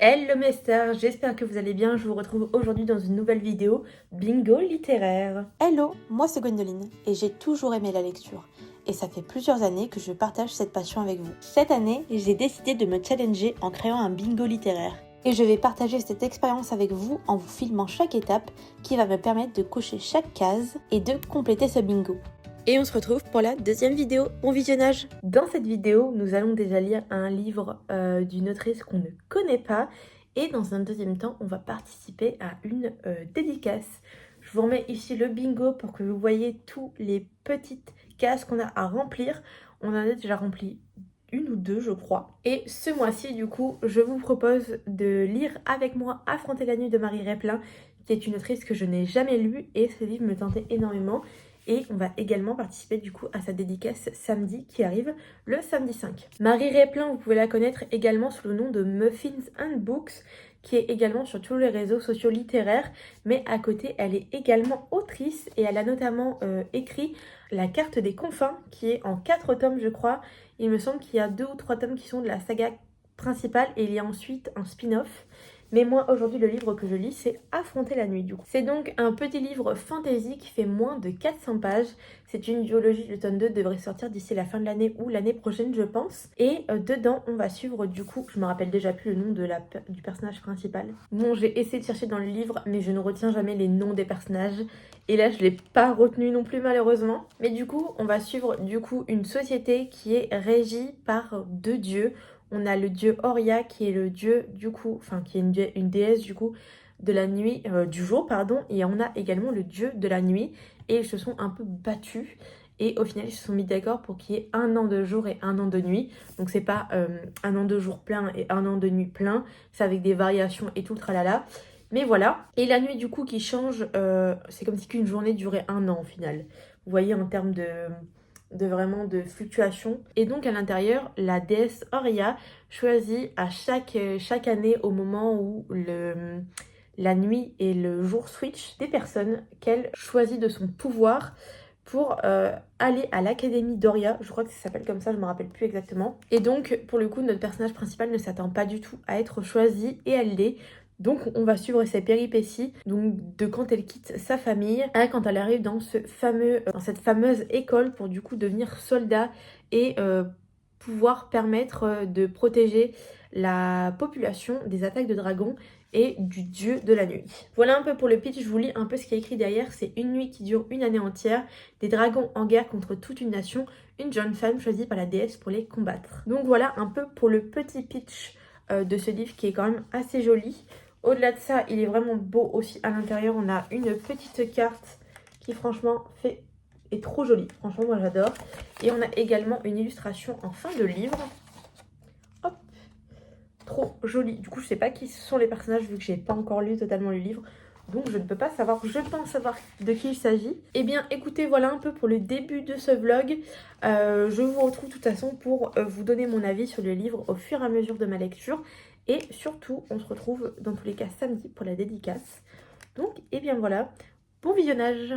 Hello mes stars, j'espère que vous allez bien. Je vous retrouve aujourd'hui dans une nouvelle vidéo bingo littéraire. Hello, moi c'est Gwendoline et j'ai toujours aimé la lecture. Et ça fait plusieurs années que je partage cette passion avec vous. Cette année, j'ai décidé de me challenger en créant un bingo littéraire. Et je vais partager cette expérience avec vous en vous filmant chaque étape qui va me permettre de cocher chaque case et de compléter ce bingo. Et on se retrouve pour la deuxième vidéo. Bon visionnage! Dans cette vidéo, nous allons déjà lire un livre d'une autrice qu'on ne connaît pas. Et dans un deuxième temps, on va participer à une dédicace. Je vous remets ici le bingo pour que vous voyez tous les petites cases qu'on a à remplir. On en a déjà rempli une ou deux, je crois. Et ce mois-ci, du coup, je vous propose de lire avec moi Affronter la nuit de Marie Replin, qui est une autrice que je n'ai jamais lue et ce livre me tentait énormément. Et on va également participer du coup à sa dédicace samedi qui arrive le samedi 5. Marie Replin, vous pouvez la connaître également sous le nom de Muffins and Books, qui est également sur tous les réseaux sociaux littéraires, mais à côté elle est également autrice et elle a notamment écrit La carte des confins, qui est en 4 tomes je crois. Il me semble qu'il y a 2 ou 3 tomes qui sont de la saga principale et il y a ensuite un spin-off. Mais moi, aujourd'hui, le livre que je lis, c'est Affronter la nuit, du coup. C'est donc un petit livre fantasy qui fait moins de 400 pages. C'est une duologie, le tome 2 devrait sortir d'ici la fin de l'année ou l'année prochaine, je pense. Et dedans, on va suivre, du coup, je me rappelle déjà plus le nom du personnage principal. Bon, j'ai essayé de chercher dans le livre, mais je ne retiens jamais les noms des personnages. Et là, je ne l'ai pas retenu non plus, malheureusement. Mais du coup, on va suivre, du coup, une société qui est régie par 2 dieux. On a le dieu Oria qui est le dieu du coup, enfin qui est une déesse du coup de la nuit, du jour pardon, et on a également le dieu de la nuit et ils se sont un peu battus et au final ils se sont mis d'accord pour qu'il y ait un an de jour et un an de nuit. Donc c'est pas un an de jour plein et un an de nuit plein, c'est avec des variations et tout le tralala. Mais voilà, et la nuit du coup qui change, c'est comme si qu'une journée durait un an au final. Vous voyez en termes de vraiment de fluctuations. Et donc à l'intérieur, la déesse Oria choisit à chaque année au moment où la nuit et le jour switch des personnes qu'elle choisit de son pouvoir pour aller à l'académie d'Oria, je crois que ça s'appelle comme ça, je me rappelle plus exactement. Et donc pour le coup notre personnage principal ne s'attend pas du tout à être choisi et elle l'est. Donc on va suivre ses péripéties, donc de quand elle quitte sa famille à quand elle arrive dans dans cette fameuse école pour du coup devenir soldat et pouvoir permettre de protéger la population des attaques de dragons et du dieu de la nuit. Voilà un peu pour le pitch, je vous lis un peu ce qui est écrit derrière. C'est une nuit qui dure une année entière, des dragons en guerre contre toute une nation, une jeune femme choisie par la déesse pour les combattre. Donc voilà un peu pour le petit pitch de ce livre qui est quand même assez joli. Au-delà de ça, il est vraiment beau aussi. À l'intérieur, on a une petite carte qui franchement est trop jolie. Franchement, moi j'adore. Et on a également une illustration en fin de livre. Hop, trop jolie. Du coup, je sais pas qui sont les personnages vu que j'ai pas encore lu totalement le livre. Donc je ne peux pas savoir, je pense savoir de qui il s'agit. Eh bien écoutez, voilà un peu pour le début de ce vlog. Je vous retrouve de toute façon pour vous donner mon avis sur le livre au fur et à mesure de ma lecture. Et surtout, on se retrouve dans tous les cas samedi pour la dédicace. Donc, eh bien voilà, bon visionnage!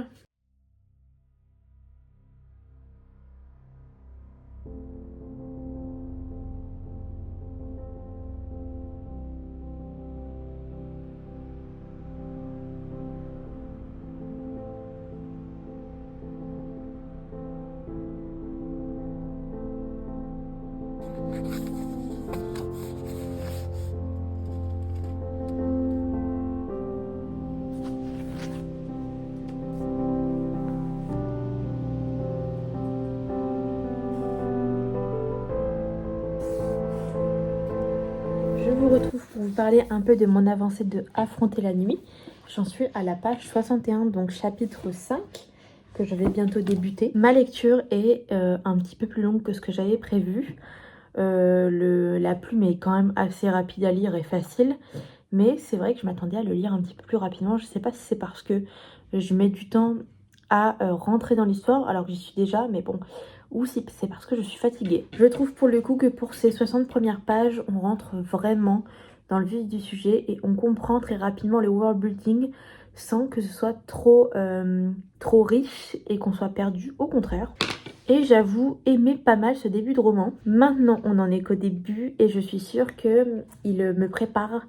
Je vous retrouve pour vous parler un peu de mon avancée de Affronter la nuit. J'en suis à la page 61, donc chapitre 5, que je vais bientôt débuter. Ma lecture est un petit peu plus longue que ce que j'avais prévu. La plume est quand même assez rapide à lire et facile, mais c'est vrai que je m'attendais à le lire un petit peu plus rapidement. Je ne sais pas si c'est parce que je mets du temps à rentrer dans l'histoire, alors que j'y suis déjà, mais bon, ou si c'est parce que je suis fatiguée. Je trouve pour le coup que pour ces 60 premières pages, on rentre vraiment dans le vif du sujet et on comprend très rapidement le world building sans que ce soit trop riche et qu'on soit perdu, au contraire. Et j'avoue aimer pas mal ce début de roman. Maintenant, on en est qu'au début et je suis sûre qu'il me prépare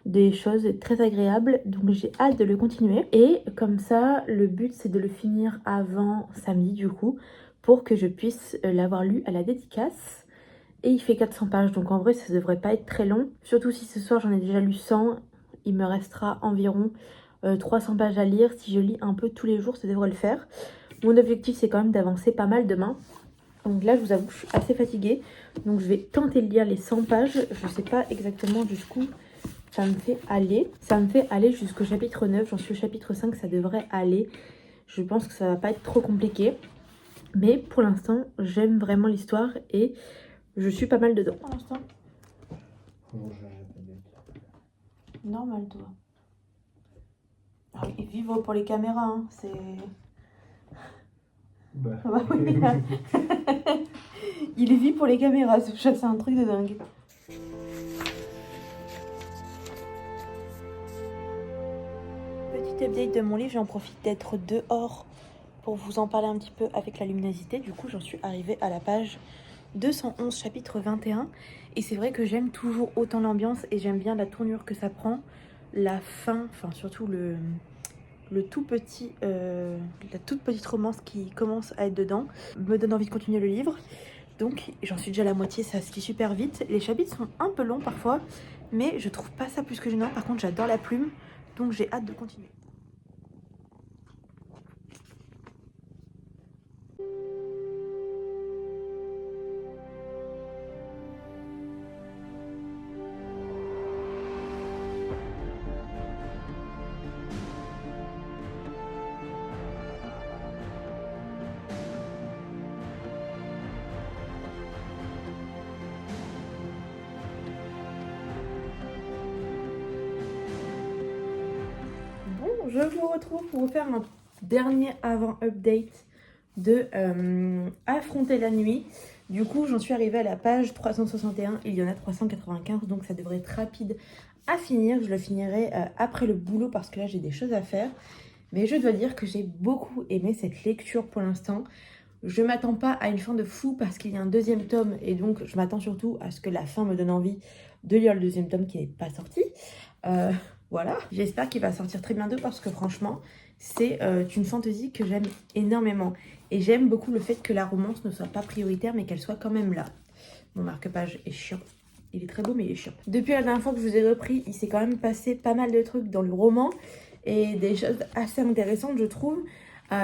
des choses très agréables. Donc j'ai hâte de le continuer. Et comme ça, le but c'est de le finir avant samedi du coup, pour que je puisse l'avoir lu à la dédicace. Et il fait 400 pages, donc en vrai ça devrait pas être très long. Surtout si ce soir j'en ai déjà lu 100, il me restera environ 300 pages à lire. Si je lis un peu tous les jours, ça devrait le faire. Mon objectif c'est quand même d'avancer pas mal demain. Donc là je vous avoue je suis assez fatiguée. Donc je vais tenter de lire les 100 pages. Je sais pas exactement jusqu'où ça me fait aller. Ça me fait aller jusqu'au chapitre 9. J'en suis au chapitre 5, ça devrait aller. Je pense que ça va pas être trop compliqué. Mais pour l'instant j'aime vraiment l'histoire et je suis pas mal dedans. Pour l'instant. Normal toi. Ah oui, vivre pour les caméras, hein, c'est... Bah. Ah bah oui, là. Il vit pour les caméras, c'est un truc de dingue. Petite update de mon livre, j'en profite d'être dehors pour vous en parler un petit peu avec la luminosité. Du coup, j'en suis arrivée à la page 211, chapitre 21. Et c'est vrai que j'aime toujours autant l'ambiance et j'aime bien la tournure que ça prend. La fin, enfin surtout le tout petit, la toute petite romance qui commence à être dedans me donne envie de continuer le livre. Donc j'en suis déjà à la moitié, ça se lit super vite. Les chapitres sont un peu longs parfois, mais je trouve pas ça plus que gênant. Par contre j'adore la plume, donc j'ai hâte de continuer. Bon, je vous retrouve pour vous faire un dernier avant-update de Affronter la nuit. Du coup, j'en suis arrivée à la page 361. Il y en a 395, donc ça devrait être rapide à finir. Je le finirai après le boulot parce que là, j'ai des choses à faire. Mais je dois dire que j'ai beaucoup aimé cette lecture pour l'instant. Je m'attends pas à une fin de fou parce qu'il y a un deuxième tome et donc je m'attends surtout à ce que la fin me donne envie de lire le deuxième tome qui n'est pas sorti. Voilà, j'espère qu'il va sortir très bientôt parce que franchement, c'est une fantaisie que j'aime énormément. Et j'aime beaucoup le fait que la romance ne soit pas prioritaire mais qu'elle soit quand même là. Mon marque-page est chiant. Il est très beau mais il est chiant. Depuis la dernière fois que je vous ai repris, il s'est quand même passé pas mal de trucs dans le roman et des choses assez intéressantes je trouve.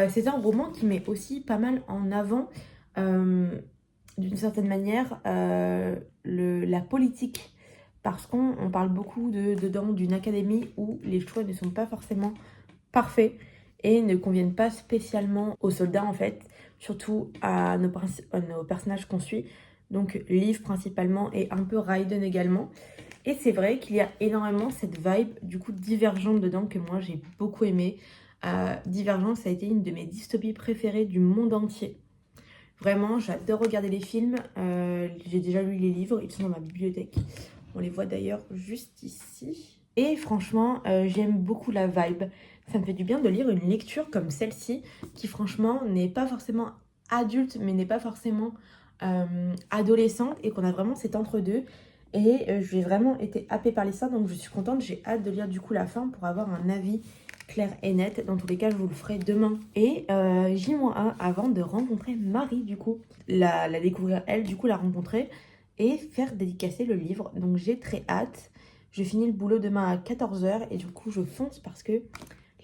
C'est un roman qui met aussi pas mal en avant, d'une certaine manière, la politique. Parce qu'on parle beaucoup dedans d'une académie où les choix ne sont pas forcément parfaits et ne conviennent pas spécialement aux soldats en fait, surtout à nos personnages qu'on suit. Donc Liv principalement et un peu Raiden également. Et c'est vrai qu'il y a énormément cette vibe du coup divergente dedans que moi j'ai beaucoup aimé. Divergente, ça a été une de mes dystopies préférées du monde entier. Vraiment, j'adore regarder les films. J'ai déjà lu les livres, ils sont dans ma bibliothèque. On les voit d'ailleurs juste ici. Et franchement, j'aime beaucoup la vibe. Ça me fait du bien de lire une lecture comme celle-ci, qui franchement n'est pas forcément adulte, mais n'est pas forcément adolescente, et qu'on a vraiment cet entre-deux. Et j'ai vraiment été happée par l'histoire, donc je suis contente. J'ai hâte de lire du coup la fin pour avoir un avis clair et net. Dans tous les cas, je vous le ferai demain. Et J-1 avant de rencontrer Marie, du coup. La découvrir elle, du coup la rencontrer et faire dédicacer le livre. Donc j'ai très hâte. Je finis le boulot demain à 14 h et du coup je fonce parce que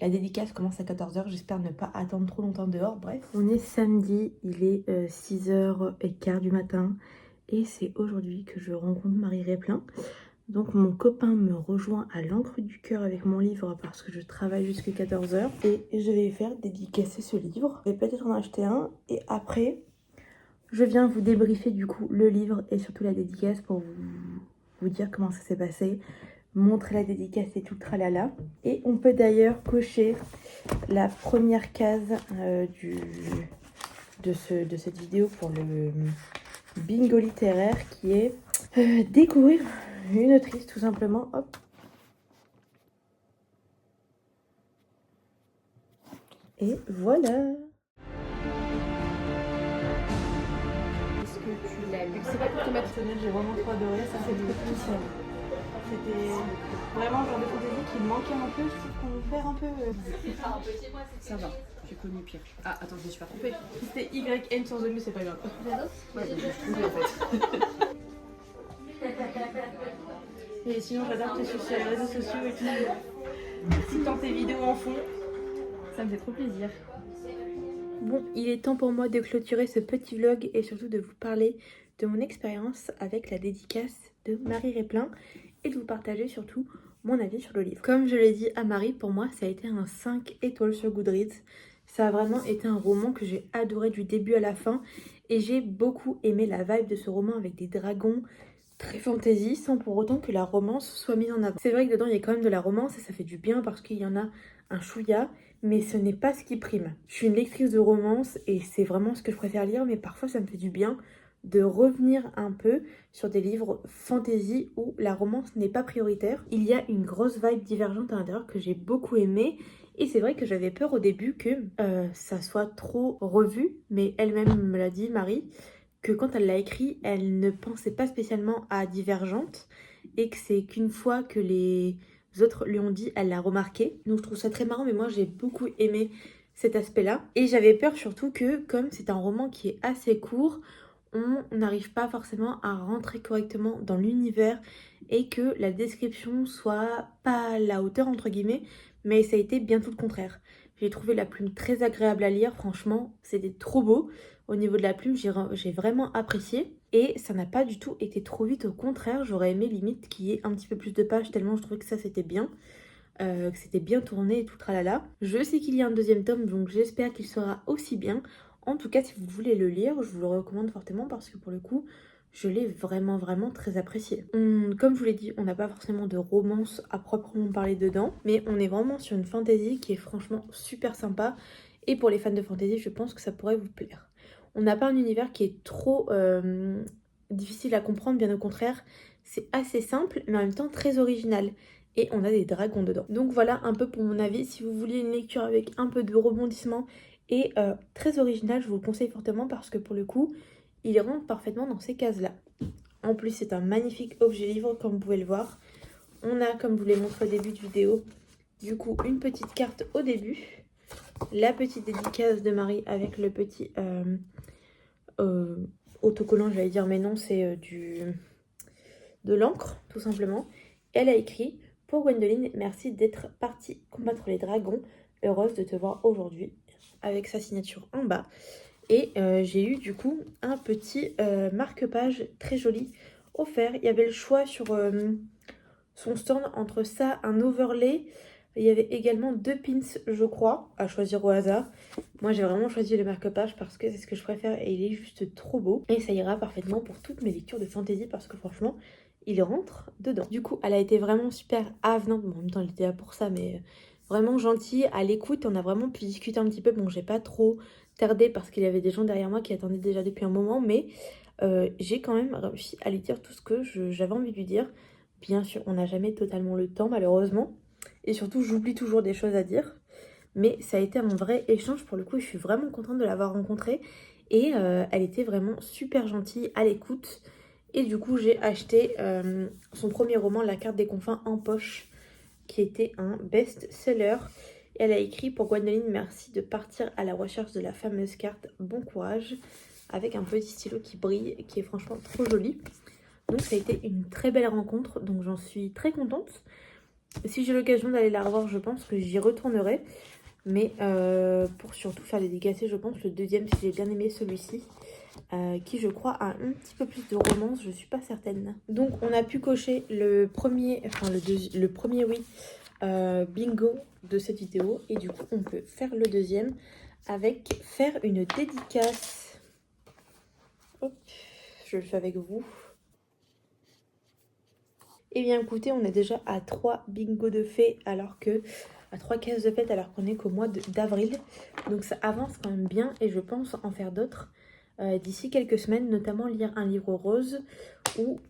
la dédicace commence à 14 h. J'espère ne pas attendre trop longtemps dehors. Bref. On est samedi, il est 6h15 du matin et c'est aujourd'hui que je rencontre Marie Réplin. Donc mon copain me rejoint à l'encre du cœur avec mon livre parce que je travaille jusqu'à 14 h et je vais faire dédicacer ce livre. Je vais peut-être en acheter un et après je viens vous débriefer du coup le livre et surtout la dédicace pour vous dire comment ça s'est passé, montrer la dédicace et tout le tralala. Et on peut d'ailleurs cocher la première case de cette vidéo pour le bingo littéraire qui est découvrir une autrice tout simplement. Hop. Et voilà. C'est pas pour te mettre personnel, j'ai vraiment trop adoré, ça c'est trop spécial. C'était vraiment le genre de fantaisie qui me manquait un peu, je trouve qu'on perd un peu. Ça va, j'ai connu pire. Ah, attends, je me suis pas trompée. C'était YN sans E, c'est pas grave. Ouais, je me suis trompée en fait. Et sinon, j'adore te suivre sur les réseaux sociaux et tout. Si tant tes vidéos en fond, ça me fait trop plaisir. Bon, il est temps pour moi de clôturer ce petit vlog et surtout de vous parler de mon expérience avec la dédicace de Marie Réplin et de vous partager surtout mon avis sur le livre. Comme je l'ai dit à Marie, pour moi ça a été un 5 étoiles sur Goodreads. Ça a vraiment été un roman que j'ai adoré du début à la fin et j'ai beaucoup aimé la vibe de ce roman avec des dragons très fantasy sans pour autant que la romance soit mise en avant. C'est vrai que dedans il y a quand même de la romance et ça fait du bien parce qu'il y en a un chouïa, mais ce n'est pas ce qui prime. Je suis une lectrice de romance et c'est vraiment ce que je préfère lire, mais parfois ça me fait du bien de revenir un peu sur des livres fantasy où la romance n'est pas prioritaire. Il y a une grosse vibe divergente à l'intérieur que j'ai beaucoup aimée et c'est vrai que j'avais peur au début que ça soit trop revu, mais elle-même me l'a dit, Marie, que quand elle l'a écrit, elle ne pensait pas spécialement à Divergente et que c'est qu'une fois que les autres lui ont dit, elle l'a remarqué. Donc je trouve ça très marrant, mais moi j'ai beaucoup aimé cet aspect-là. Et j'avais peur surtout que, comme c'est un roman qui est assez court, on n'arrive pas forcément à rentrer correctement dans l'univers et que la description soit pas à la hauteur entre guillemets, mais ça a été bien tout le contraire. J'ai trouvé la plume très agréable à lire, franchement, c'était trop beau. Au niveau de la plume, j'ai vraiment apprécié. Et ça n'a pas du tout été trop vite, au contraire, j'aurais aimé limite qu'il y ait un petit peu plus de pages, tellement je trouvais que ça c'était bien. Que c'était bien tourné et tout tralala. Je sais qu'il y a un deuxième tome, donc j'espère qu'il sera aussi bien. En tout cas, si vous voulez le lire, je vous le recommande fortement parce que pour le coup, je l'ai vraiment très apprécié. Comme je vous l'ai dit, on n'a pas forcément de romance à proprement parler dedans, mais on est vraiment sur une fantasy qui est franchement super sympa. Et pour les fans de fantasy, je pense que ça pourrait vous plaire. On n'a pas un univers qui est trop difficile à comprendre, bien au contraire. C'est assez simple, mais en même temps très original. Et on a des dragons dedans. Donc voilà un peu pour mon avis. Si vous vouliez une lecture avec un peu de rebondissement et très original, je vous le conseille fortement parce que pour le coup, il rentre parfaitement dans ces cases-là. En plus, c'est un magnifique objet livre comme vous pouvez le voir. On a, comme je vous l'ai montré au début de vidéo, du coup une petite carte au début. La petite dédicace de Marie avec le petit autocollant, j'allais dire, mais non, c'est de l'encre, tout simplement. Elle a écrit: pour Gwendoline, merci d'être partie combattre les dragons. Heureuse de te voir aujourd'hui, avec sa signature en bas. Et j'ai eu du coup un petit marque-page très joli offert. Il y avait le choix sur son stand entre ça, un overlay. Il y avait également 2 pins, je crois, à choisir au hasard. Moi, j'ai vraiment choisi le marque-page parce que c'est ce que je préfère et il est juste trop beau. Et ça ira parfaitement pour toutes mes lectures de fantasy parce que franchement, il rentre dedans. Du coup, elle a été vraiment super avenante. Bon, en même temps, elle était là pour ça, mais vraiment gentille, à l'écoute. On a vraiment pu discuter un petit peu. Bon, j'ai pas trop tardé parce qu'il y avait des gens derrière moi qui attendaient déjà depuis un moment, mais j'ai quand même réussi à lui dire tout ce que j'avais envie de lui dire. Bien sûr, on n'a jamais totalement le temps, malheureusement. Et surtout, j'oublie toujours des choses à dire. Mais ça a été un vrai échange pour le coup. Je suis vraiment contente de l'avoir rencontrée. Et elle était vraiment super gentille, à l'écoute. Et du coup, j'ai acheté son premier roman, La carte des confins en poche, qui était un best-seller. Et elle a écrit: pour Gwendoline, merci de partir à la recherche de la fameuse carte. Bon courage. Avec un petit stylo qui brille, qui est franchement trop joli. Donc ça a été une très belle rencontre. Donc j'en suis très contente. Si j'ai l'occasion d'aller la revoir, je pense que j'y retournerai. Mais pour surtout faire les dédicacés, je pense le deuxième, si j'ai bien aimé celui-ci. Qui je crois a un petit peu plus de romance, je suis pas certaine. Donc on a pu cocher le premier, enfin le premier oui, bingo de cette vidéo. Et du coup on peut faire le deuxième avec faire une dédicace. Hop, je le fais avec vous. Et bien écoutez, on est déjà à 3 bingo de fait alors que... à 3 cases de fête alors qu'on est qu'au mois d'avril. Donc ça avance quand même bien et je pense en faire d'autres d'ici quelques semaines, notamment lire un livre rose ou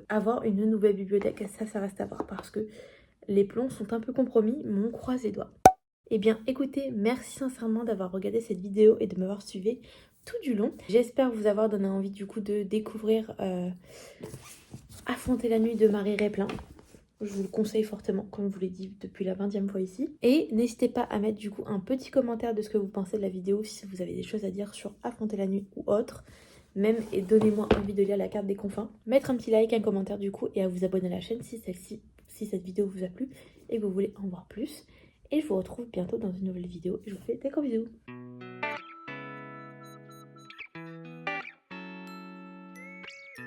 avoir une nouvelle bibliothèque. Ça reste à voir parce que les plombs sont un peu compromis, mais on croise les doigts. Eh bien écoutez, merci sincèrement d'avoir regardé cette vidéo et de m'avoir suivi tout du long. J'espère vous avoir donné envie du coup de découvrir Affronter la nuit de Marie Replin. Je vous le conseille fortement, comme je vous l'ai dit depuis la 20e fois ici. Et n'hésitez pas à mettre du coup un petit commentaire de ce que vous pensez de la vidéo, si vous avez des choses à dire sur Affronter la nuit ou autre. Même, et donnez-moi envie de lire La Carte des Confins. Mettre un petit like, un commentaire du coup, et à vous abonner à la chaîne si cette vidéo vous a plu et que vous voulez en voir plus. Et je vous retrouve bientôt dans une nouvelle vidéo. Je vous fais des gros bisous.